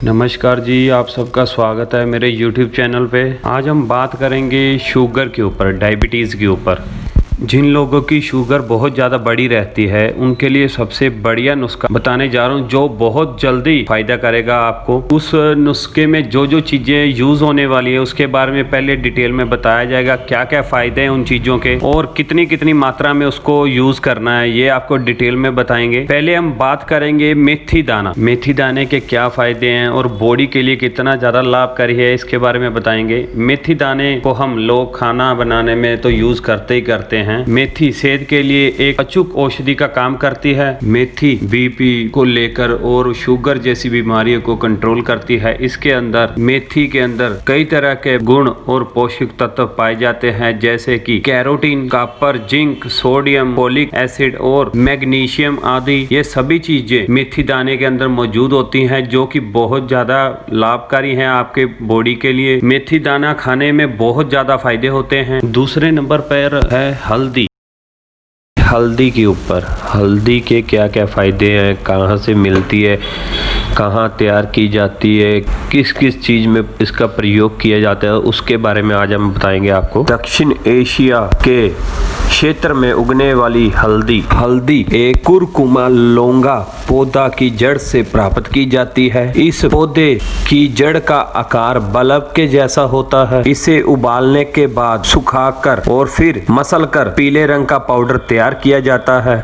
नमस्कार जी, आप सबका स्वागत है मेरे YouTube चैनल पे। आज हम बात करेंगे शुगर के ऊपर, डायबिटीज़ के ऊपर। जिन लोगों की शुगर बहुत ज़्यादा बड़ी रहती है उनके लिए सबसे बढ़िया नुस्खा बताने जा रहा हूँ जो बहुत जल्दी फ़ायदा करेगा आपको। उस नुस्खे में जो जो चीज़ें यूज़ होने वाली है उसके बारे में पहले डिटेल में बताया जाएगा, क्या क्या फ़ायदे हैं उन चीज़ों के और कितनी कितनी मात्रा में उसको यूज़ करना है, ये आपको डिटेल में बताएंगे। पहले हम बात करेंगे मेथी दाना। मेथी दाने के क्या फ़ायदे हैं और बॉडी के लिए कितना ज़्यादा लाभकारी है इसके बारे में बताएंगे। मेथी दाने को हम लोग खाना बनाने में तो यूज़ करते ही करते हैं। मेथी सेहत के लिए एक अचूक औषधि का काम करती है। मेथी बीपी को लेकर और शुगर जैसी बीमारियों को कंट्रोल करती है। इसके अंदर मेथी के अंदर कई तरह के गुण और पोषक तत्व पाए जाते हैं जैसे कि carotene, copper, zinc, sodium, folic acid और मैग्नीशियम आदि। ये सभी चीजें मेथी दाने के अंदर मौजूद होती हैं जो कि बहुत ज्यादा लाभकारी हैं आपके बॉडी के लिए। मेथी दाना खाने में बहुत ज्यादा फायदे होते हैं। दूसरे नंबर पर है हल्दी। हल्दी के ऊपर, हल्दी के क्या क्या फ़ायदे हैं, कहाँ से मिलती है, कहाँ तैयार की जाती है, किस किस चीज़ में इसका प्रयोग किया जाता है, उसके बारे में आज हम बताएंगे आपको। दक्षिण एशिया के क्षेत्र में उगने वाली हल्दी एक कुरकुमा लौंगा पौधा की जड़ से प्राप्त की जाती है। इस पौधे की जड़ का आकार बल्ब के जैसा होता है। इसे उबालने के बाद सुखाकर और फिर मसलकर पीले रंग का पाउडर तैयार किया जाता है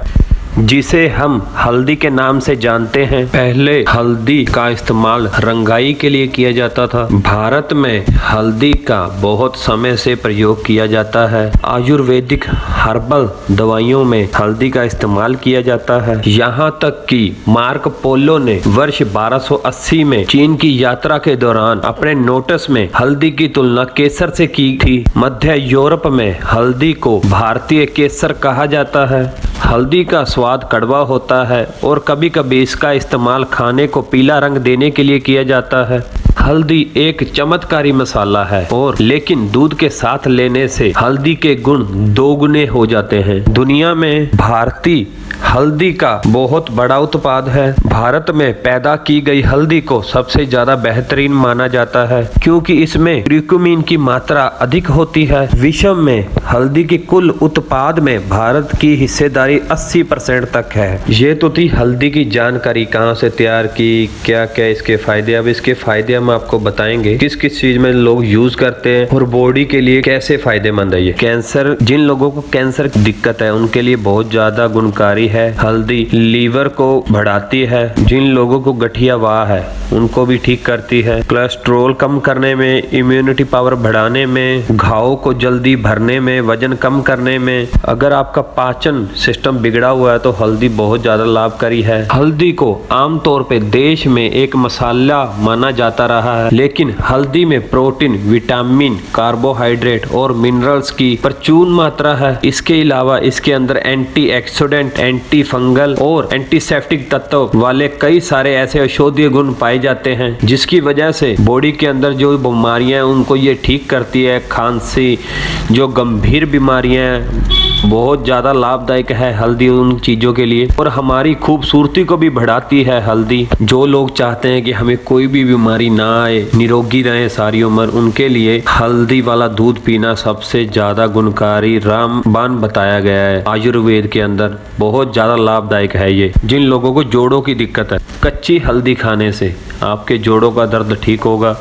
जिसे हम हल्दी के नाम से जानते हैं। पहले हल्दी का इस्तेमाल रंगाई के लिए किया जाता था। भारत में हल्दी का बहुत समय से प्रयोग किया जाता है। आयुर्वेदिक हर्बल दवाइयों में हल्दी का इस्तेमाल किया जाता है। यहाँ तक कि मार्क पोलो ने वर्ष 1280 में चीन की यात्रा के दौरान अपने नोटिस में हल्दी की तुलना केसर से की थी। मध्य यूरोप में हल्दी को भारतीय केसर कहा जाता है। हल्दी का स्वाद कड़वा होता है और कभी कभी इसका इस्तेमाल खाने को पीला रंग देने के लिए किया जाता है। हल्दी एक चमत्कारी मसाला है और लेकिन दूध के साथ लेने से हल्दी के गुण दोगुने हो जाते हैं। दुनिया में भारतीय हल्दी का बहुत बड़ा उत्पाद है। भारत में पैदा की गई हल्दी को सबसे ज्यादा बेहतरीन माना जाता है क्योंकि इसमें क्यूरक्यूमिन की मात्रा अधिक होती है। विश्व में हल्दी के कुल उत्पाद में भारत की हिस्सेदारी 80% तक है। ये तो थी हल्दी की जानकारी, कहाँ से तैयार की, क्या क्या इसके फायदे। अब इसके फायदे हम आपको बताएंगे, किस किस चीज में लोग यूज करते हैं और बॉडी के लिए कैसे फायदेमंद है ये। कैंसर, जिन लोगों को कैंसर की दिक्कत है उनके लिए बहुत ज्यादा गुणकारी है। हल्दी लीवर को बढ़ाती है। जिन लोगों को गठिया वाह है उनको भी ठीक करती है। कोलेस्ट्रॉल कम करने में, इम्यूनिटी पावर बढ़ाने में, घावों को जल्दी भरने में, वजन कम करने में। अगर आपका पाचन सिस्टम बिगड़ा हुआ है तो हल्दी बहुत ज्यादा लाभकारी है। हल्दी को आमतौर पे देश में एक मसाला माना जाता रहा है, लेकिन हल्दी में प्रोटीन, विटामिन, कार्बोहाइड्रेट और मिनरल्स की प्रचुर मात्रा है। इसके अलावा इसके अंदर एंटीऑक्सीडेंट, एंटी फंगल और एंटीसेप्टिक तत्व वाले कई सारे ऐसे औषधीय गुण पाए जाते हैं जिसकी वजह से बॉडी के अंदर जो बीमारियां हैं उनको ये ठीक करती है। खांसी, जो गंभीर बीमारियां हैं, बहुत ज़्यादा लाभदायक है हल्दी उन चीज़ों के लिए। और हमारी खूबसूरती को भी बढ़ाती है हल्दी। जो लोग चाहते हैं कि हमें कोई भी बीमारी ना आए, निरोगी रहें सारी उम्र, उनके लिए हल्दी वाला दूध पीना सबसे ज़्यादा गुणकारी रामबाण बताया गया है आयुर्वेद के अंदर। बहुत ज़्यादा लाभदायक है ये। जिन लोगों को जोड़ों की दिक्कत है, कच्ची हल्दी खाने से आपके जोड़ों का दर्द ठीक होगा।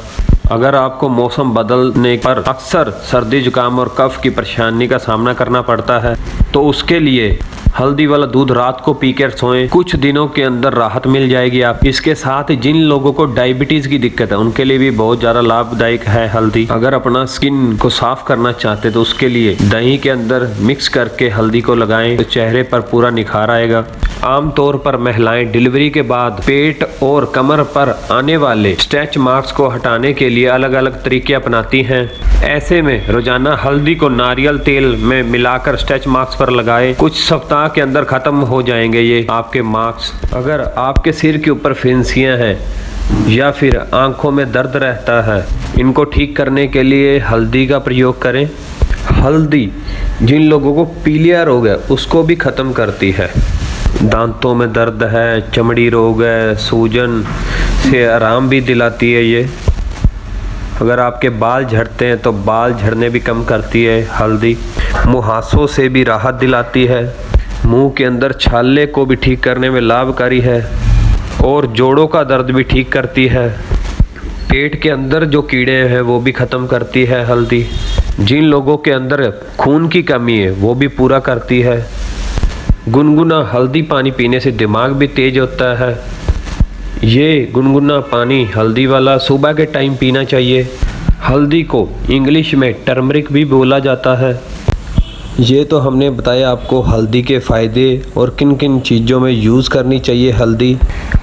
अगर आपको मौसम बदलने पर अक्सर सर्दी, जुकाम और कफ की परेशानी का सामना करना पड़ता है तो उसके लिए हल्दी वाला दूध रात को पीकर सोएं। कुछ दिनों के अंदर राहत मिल जाएगी आप। इसके साथ जिन लोगों को डायबिटीज की दिक्कत है उनके लिए भी बहुत ज्यादा लाभदायक है हल्दी। अगर अपना स्किन को साफ करना चाहते तो उसके लिए दही के अंदर मिक्स करके हल्दी को लगाएं तो चेहरे पर पूरा निखार आएगा। आमतौर पर महिलाएं डिलीवरी के बाद पेट और कमर पर आने वाले स्ट्रेच मार्क्स को हटाने के लिए अलग अलग तरीके अपनाती हैं। ऐसे में रोजाना हल्दी को नारियल तेल में मिलाकर स्ट्रेच मार्क्स पर लगाएं। कुछ सप्ताह के अंदर खत्म हो जाएंगे ये आपके मार्क्स। अगर आपके सिर के ऊपर फिंसियां हैं या फिर आंखों में दर्द रहता है, इनको ठीक करने के लिए हल्दी का प्रयोग करें। हल्दी जिन लोगों को पीलिया रोग है उसको भी खत्म करती है। दांतों में दर्द है, चमड़ी रोग है, सूजन, से आराम भी दिलाती है ये। अगर आपके बाल झड़ते हैं तो बाल झड़ने भी कम करती है हल्दी। मुहासों से भी राहत दिलाती है। मुंह के अंदर छाले को भी ठीक करने में लाभकारी है और जोड़ों का दर्द भी ठीक करती है। पेट के अंदर जो कीड़े हैं वो भी ख़त्म करती है हल्दी। जिन लोगों के अंदर खून की कमी है वो भी पूरा करती है। गुनगुना हल्दी पानी पीने से दिमाग भी तेज होता है। ये गुनगुना पानी हल्दी वाला सुबह के टाइम पीना चाहिए। हल्दी को इंग्लिश में टर्मरिक भी बोला जाता है। ये तो हमने बताया आपको हल्दी के फ़ायदे और किन किन चीज़ों में यूज़ करनी चाहिए हल्दी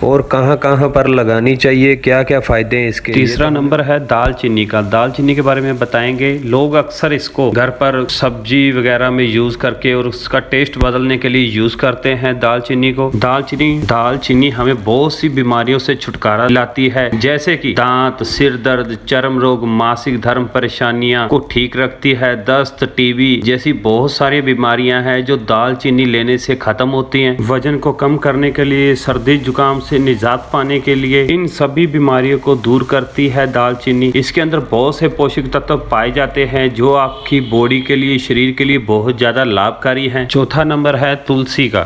और कहाँ कहाँ पर लगानी चाहिए, क्या क्या फ़ायदे हैं इसके। तीसरा नंबर है दालचीनी का। दालचीनी के बारे में बताएंगे। लोग अक्सर इसको घर पर सब्जी वगैरह में यूज़ करके और उसका टेस्ट बदलने के लिए यूज़ करते हैं दालचीनी को। दालचीनी हमें बहुत सी बीमारियों से छुटकारा दिलाती है, जैसे कि दांत, सिर दर्द, चर्म रोग, मासिक धर्म परेशानियां को ठीक रखती है। दस्त, टीबी जैसी बहुत सारी बीमारियां हैं जो दालचीनी लेने से खत्म होती हैं। वजन को कम करने के लिए, सर्दी जुकाम से निजात पाने के लिए, इन सभी बीमारियों को दूर करती है दालचीनी। इसके अंदर बहुत से पोषक तत्व पाए जाते हैं जो आपकी बॉडी के लिए, शरीर के लिए बहुत ज्यादा लाभकारी हैं। चौथा नंबर है तुलसी का।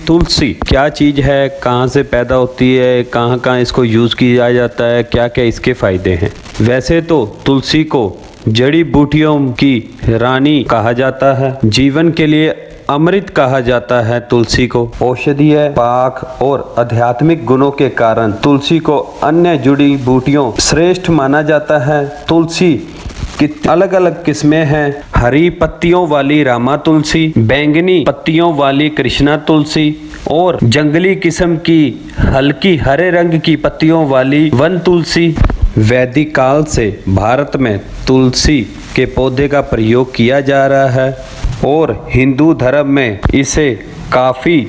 तुलसी क्या चीज़ है, कहाँ से पैदा होती है, कहाँ कहाँ इसको यूज़ किया जाता है, क्या क्या इसके फायदे हैं। वैसे तो तुलसी को जड़ी बूटियों की रानी कहा जाता है। जीवन के लिए अमृत कहा जाता है तुलसी को। औषधीय, पाक और आध्यात्मिक गुणों के कारण तुलसी को अन्य जड़ी बूटियों श्रेष्ठ माना जाता है। तुलसी की अलग अलग किस्में हैं। हरी पत्तियों वाली रामा तुलसी, बैंगनी पत्तियों वाली कृष्णा तुलसी और जंगली किस्म की हल्की हरे रंग की पत्तियों वाली वन तुलसी। वैदिक काल से भारत में तुलसी के पौधे का प्रयोग किया जा रहा है और हिंदू धर्म में इसे काफ़ी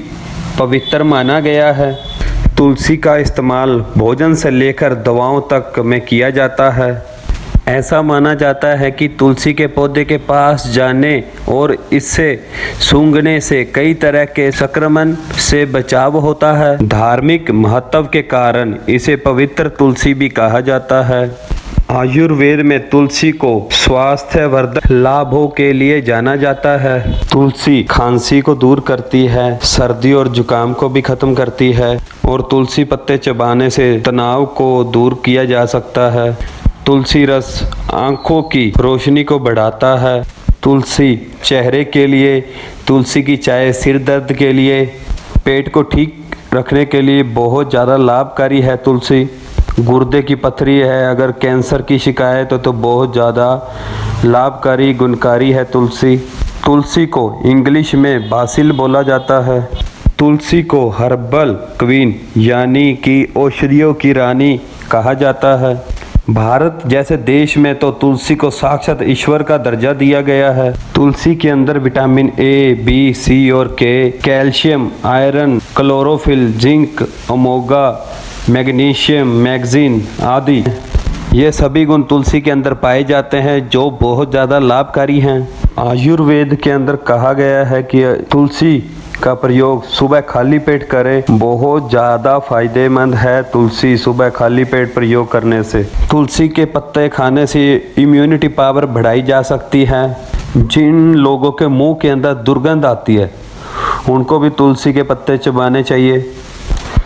पवित्र माना गया है। तुलसी का इस्तेमाल भोजन से लेकर दवाओं तक में किया जाता है। ऐसा माना जाता है कि तुलसी के पौधे के पास जाने और इससे सूंघने से कई तरह के संक्रमण से बचाव होता है। धार्मिक महत्व के कारण इसे पवित्र तुलसी भी कहा जाता है। आयुर्वेद में तुलसी को स्वास्थ्यवर्धक लाभों के लिए जाना जाता है। तुलसी खांसी को दूर करती है, सर्दी और जुकाम को भी खत्म करती है और तुलसी पत्ते चबाने से तनाव को दूर किया जा सकता है। तुलसी रस आँखों की रोशनी को बढ़ाता है। तुलसी चेहरे के लिए, तुलसी की चाय सिर दर्द के लिए, पेट को ठीक रखने के लिए बहुत ज़्यादा लाभकारी है। तुलसी गुर्दे की पथरी है, अगर कैंसर की शिकायत हो तो बहुत ज़्यादा लाभकारी गुणकारी है तुलसी। तुलसी को इंग्लिश में बासिल बोला जाता है। तुलसी को हर्बल क्वीन यानी कि औषधियों की रानी कहा जाता है। भारत जैसे देश में तो तुलसी को साक्षात ईश्वर का दर्जा दिया गया है। तुलसी के अंदर विटामिन ए, बी, सी और के, calcium, iron, chlorophyll, zinc, omega, magnesium, manganese आदि ये सभी गुण तुलसी के अंदर पाए जाते हैं जो बहुत ज़्यादा लाभकारी हैं। आयुर्वेद के अंदर कहा गया है कि तुलसी का प्रयोग सुबह खाली पेट करें, बहुत ज़्यादा फायदेमंद है तुलसी सुबह खाली पेट प्रयोग करने से। तुलसी के पत्ते खाने से इम्यूनिटी पावर बढ़ाई जा सकती है। जिन लोगों के मुंह के अंदर दुर्गंध आती है उनको भी तुलसी के पत्ते चबाने चाहिए।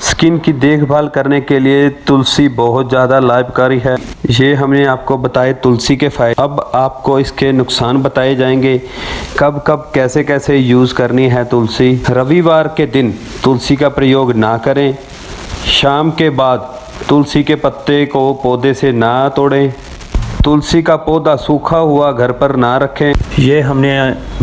स्किन की देखभाल करने के लिए तुलसी बहुत ज़्यादा लाभकारी है। ये हमने आपको बताए तुलसी के फायदे। अब आपको इसके नुकसान बताए जाएंगे, कब कब कैसे कैसे यूज़ करनी है तुलसी। रविवार के दिन तुलसी का प्रयोग ना करें। शाम के बाद तुलसी के पत्ते को पौधे से ना तोड़ें। तुलसी का पौधा सूखा हुआ घर पर ना रखें। ये हमने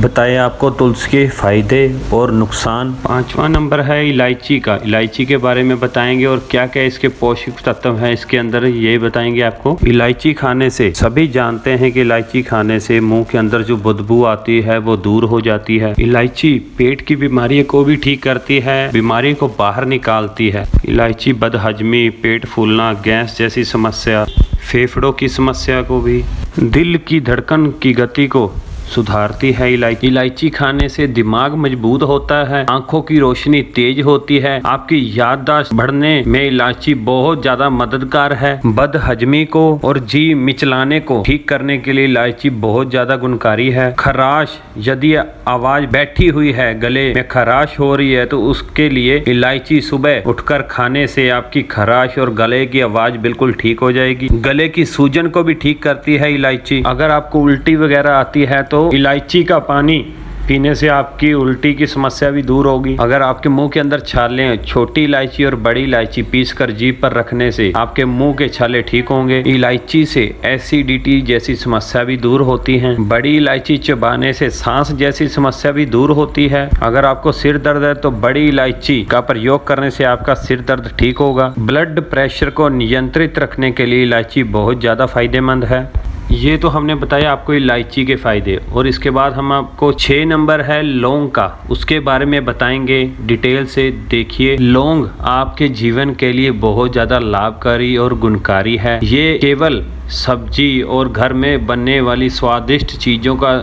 बताया आपको तुलसी के फ़ायदे और नुकसान। पांचवा नंबर है इलायची का। इलायची के बारे में बताएंगे और क्या क्या इसके पोषक तत्व हैं इसके अंदर, ये बताएंगे आपको। इलायची खाने से, सभी जानते हैं कि इलायची खाने से मुंह के अंदर जो बदबू आती है वो दूर हो जाती है। इलायची पेट की बीमारियों को भी ठीक करती है, बीमारी को बाहर निकालती है। इलायची बदहजमी, पेट फूलना, गैस जैसी समस्या, फेफड़ों की समस्या को भी, दिल की धड़कन की गति को सुधारती है इलायची। इलायची खाने से दिमाग मजबूत होता है, आंखों की रोशनी तेज होती है, आपकी याददाश्त बढ़ने में इलायची बहुत ज्यादा मददगार है। बदहजमी को और जी मिचलाने को ठीक करने के लिए इलायची बहुत ज्यादा गुणकारी है। खराश, यदि आवाज बैठी हुई है, गले में खराश हो रही है, तो उसके लिए इलायची सुबह उठकर खाने से आपकी खराश और गले की आवाज बिल्कुल ठीक हो जाएगी। गले की सूजन को भी ठीक करती है इलायची। अगर आपको उल्टी वगैरह आती है तो इलायची का पानी पीने से आपकी उल्टी की समस्या भी दूर होगी। अगर आपके मुंह के अंदर छाले हैं, छोटी इलायची और बड़ी इलायची पीसकर जीभ पर रखने से आपके मुंह के छाले ठीक होंगे। इलायची से एसिडिटी जैसी समस्या भी दूर होती है। बड़ी इलायची चबाने से सांस जैसी समस्या भी दूर होती है। अगर आपको सिर दर्द है तो बड़ी इलायची का प्रयोग करने से आपका सिर दर्द ठीक होगा। ब्लड प्रेशर को नियंत्रित रखने के लिए इलायची बहुत ज्यादा फायदेमंद है। ये तो हमने बताया आपको इलायची के फ़ायदे, और इसके बाद हम आपको 6 नंबर है लौंग का, उसके बारे में बताएंगे डिटेल से। देखिए, लौंग आपके जीवन के लिए बहुत ज़्यादा लाभकारी और गुणकारी है। ये केवल सब्जी और घर में बनने वाली स्वादिष्ट चीज़ों का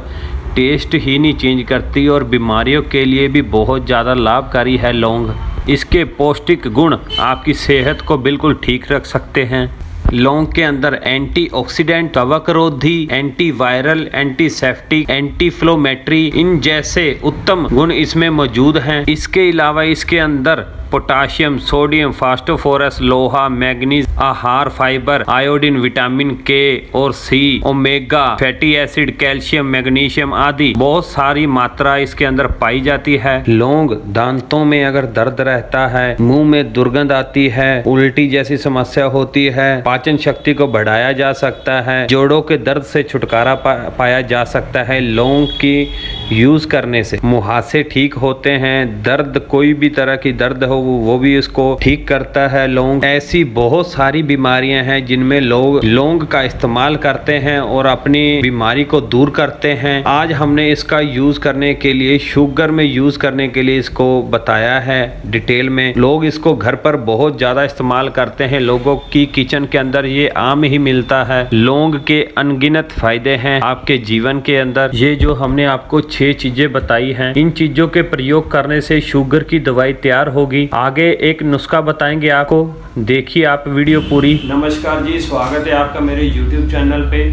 टेस्ट ही नहीं चेंज करती, और बीमारियों के लिए भी बहुत ज़्यादा लाभकारी है लौंग। इसके पौष्टिक गुण आपकी सेहत को बिल्कुल ठीक रख सकते हैं। लौंग के अंदर एंटीऑक्सीडेंट, कवकरोधी, एंटीवायरल, एंटीसेप्टिक, एंटीफ्लोमेट्री इन जैसे उत्तम गुण इसमें मौजूद हैं। इसके अलावा इसके अंदर पोटाशियम, सोडियम, फास्फोरस, लोहा, मैग्नीज, आहार फाइबर, आयोडीन, विटामिन के और C, omega fatty acid, calcium, magnesium आदि बहुत सारी मात्रा इसके अंदर पाई जाती है। लौंग दांतों में अगर दर्द रहता है, मुंह में दुर्गंध आती है, उल्टी जैसी समस्या होती है, पाचन शक्ति को बढ़ाया जा सकता है, जोड़ों के दर्द से छुटकारा पाया जा सकता है। लौंग की यूज करने से मुहासे ठीक होते हैं, दर्द कोई भी तरह की दर्द हो वो भी इसको ठीक करता है लौंग। ऐसी बहुत सारी बीमारियां हैं जिनमें लोग लौंग का इस्तेमाल करते हैं और अपनी बीमारी को दूर करते हैं। आज हमने इसका यूज करने के लिए, शुगर में यूज करने के लिए इसको बताया है डिटेल में। लोग इसको घर पर बहुत ज्यादा इस्तेमाल करते हैं, लोगों की किचन के अंदर ये आम ही मिलता है। लौंग के अनगिनत फायदे हैं आपके जीवन के अंदर। ये जो हमने आपको 6 चीजें बताई हैं, इन चीजों के प्रयोग करने से शुगर की दवाई तैयार होगी। आगे एक नुस्खा बताएंगे आपको, देखिए आप वीडियो पूरी। नमस्कार जी, स्वागत है आपका मेरे YouTube चैनल पे।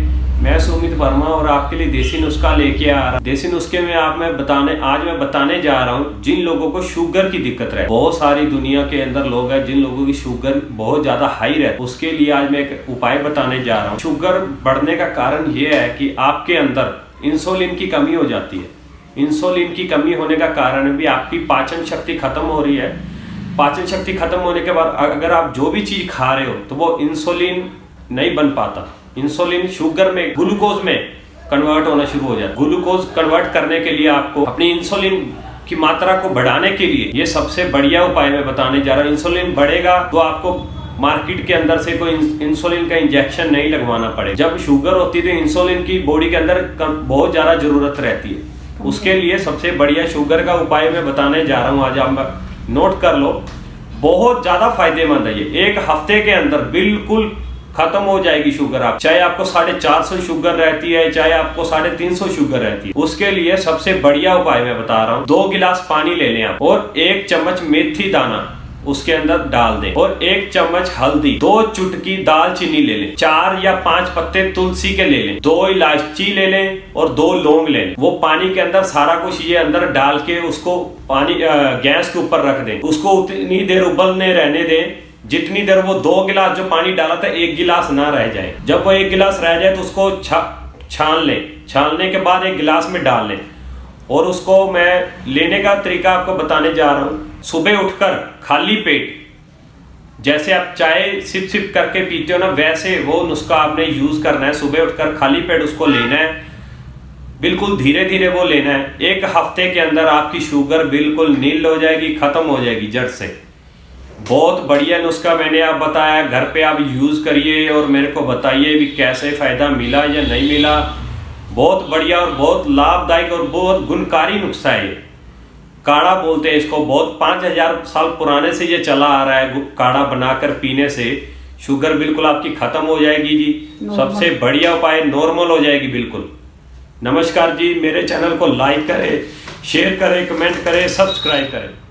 मैं सुमित वर्मा और आपके लिए देसी नुस्खा लेके आ रहा। देसी नुस्खे में आज मैं बताने जा रहा हूँ जिन लोगों को शुगर की दिक्कत रहे। बहुत सारी दुनिया के अंदर लोग हैं जिन लोगों की शुगर बहुत ज्यादा हाई रहे, उसके लिए आज मैं एक उपाय बताने जा रहा हूँ। शुगर बढ़ने का कारण ये है कि आपके अंदर इंसुलिन की कमी हो जाती है। इंसुलिन की कमी होने का कारण भी आपकी पाचन शक्ति खत्म हो रही है। पाचन शक्ति खत्म होने के बाद अगर आप जो भी चीज खा रहे हो तो वो इंसुलिन नहीं बन पाता। इंसुलिन शुगर में ग्लूकोज में कन्वर्ट होना शुरू हो जाता है। ग्लूकोज कन्वर्ट करने के लिए आपको अपनी इंसुलिन की मात्रा को बढ़ाने के लिए ये सबसे बढ़िया उपाय मैं बताने जा रहा हूँ। इंसुलिन बढ़ेगा तो आपको मार्केट के अंदर से कोई इंसुलिन का इंजेक्शन नहीं लगवाना पड़े। जब शुगर होती है तो इंसुलिन की बॉडी के अंदर बहुत ज्यादा जरूरत रहती है। उसके लिए सबसे बढ़िया शुगर का उपाय मैं बताने जा रहा हूँ। आज आप नोट कर लो, बहुत ज्यादा फायदेमंद है ये। एक हफ्ते के अंदर बिल्कुल खत्म हो जाएगी शुगर। आप चाहे आपको 450 शुगर रहती है, चाहे आपको 350 शुगर रहती है, उसके लिए सबसे बढ़िया उपाय मैं बता रहा हूँ। 2 गिलास पानी ले लें आप और 1 चम्मच मेथी दाना उसके अंदर डाल दें और 1 चम्मच हल्दी, 2 चुटकी दालचीनी ले लें, 4 या 5 पत्ते तुलसी के ले लें, 2 इलायची ले लें और 2 लौंग ले लें। वो पानी के अंदर सारा कुछ ये अंदर डाल के उसको पानी गैस के ऊपर रख दें। उसको उतनी देर उबलने रहने दें जितनी देर वो 2 गिलास जो पानी डाला था 1 गिलास ना रह जाए। जब वो 1 गिलास रह जाए तो उसको छान लें। छानने के बाद 1 गिलास में डाल लें और उसको मैं लेने का तरीका आपको बताने जा रहा हूँ। सुबह उठकर खाली पेट, जैसे आप चाय सिप सिप करके पीते हो ना, वैसे वो नुस्खा आपने यूज करना है। सुबह उठकर खाली पेट उसको लेना है, बिल्कुल धीरे धीरे वो लेना है। 1 हफ्ते के अंदर आपकी शुगर बिल्कुल नील हो जाएगी, खत्म हो जाएगी जड़ से। बहुत बढ़िया नुस्खा मैंने आप बताया, घर पे आप यूज करिए और मेरे को बताइए भी कैसे फायदा मिला या नहीं मिला। बहुत बढ़िया और बहुत लाभदायक और बहुत गुणकारी नुस्खा है ये। काढ़ा बोलते हैं इसको। बहुत 5000 साल पुराने से ये चला आ रहा है। काढ़ा बनाकर पीने से शुगर बिल्कुल आपकी खत्म हो जाएगी जी। सबसे बढ़िया उपाय, नॉर्मल हो जाएगी बिल्कुल। नमस्कार जी। मेरे चैनल को लाइक करें, शेयर करें, कमेंट करें, सब्सक्राइब करें।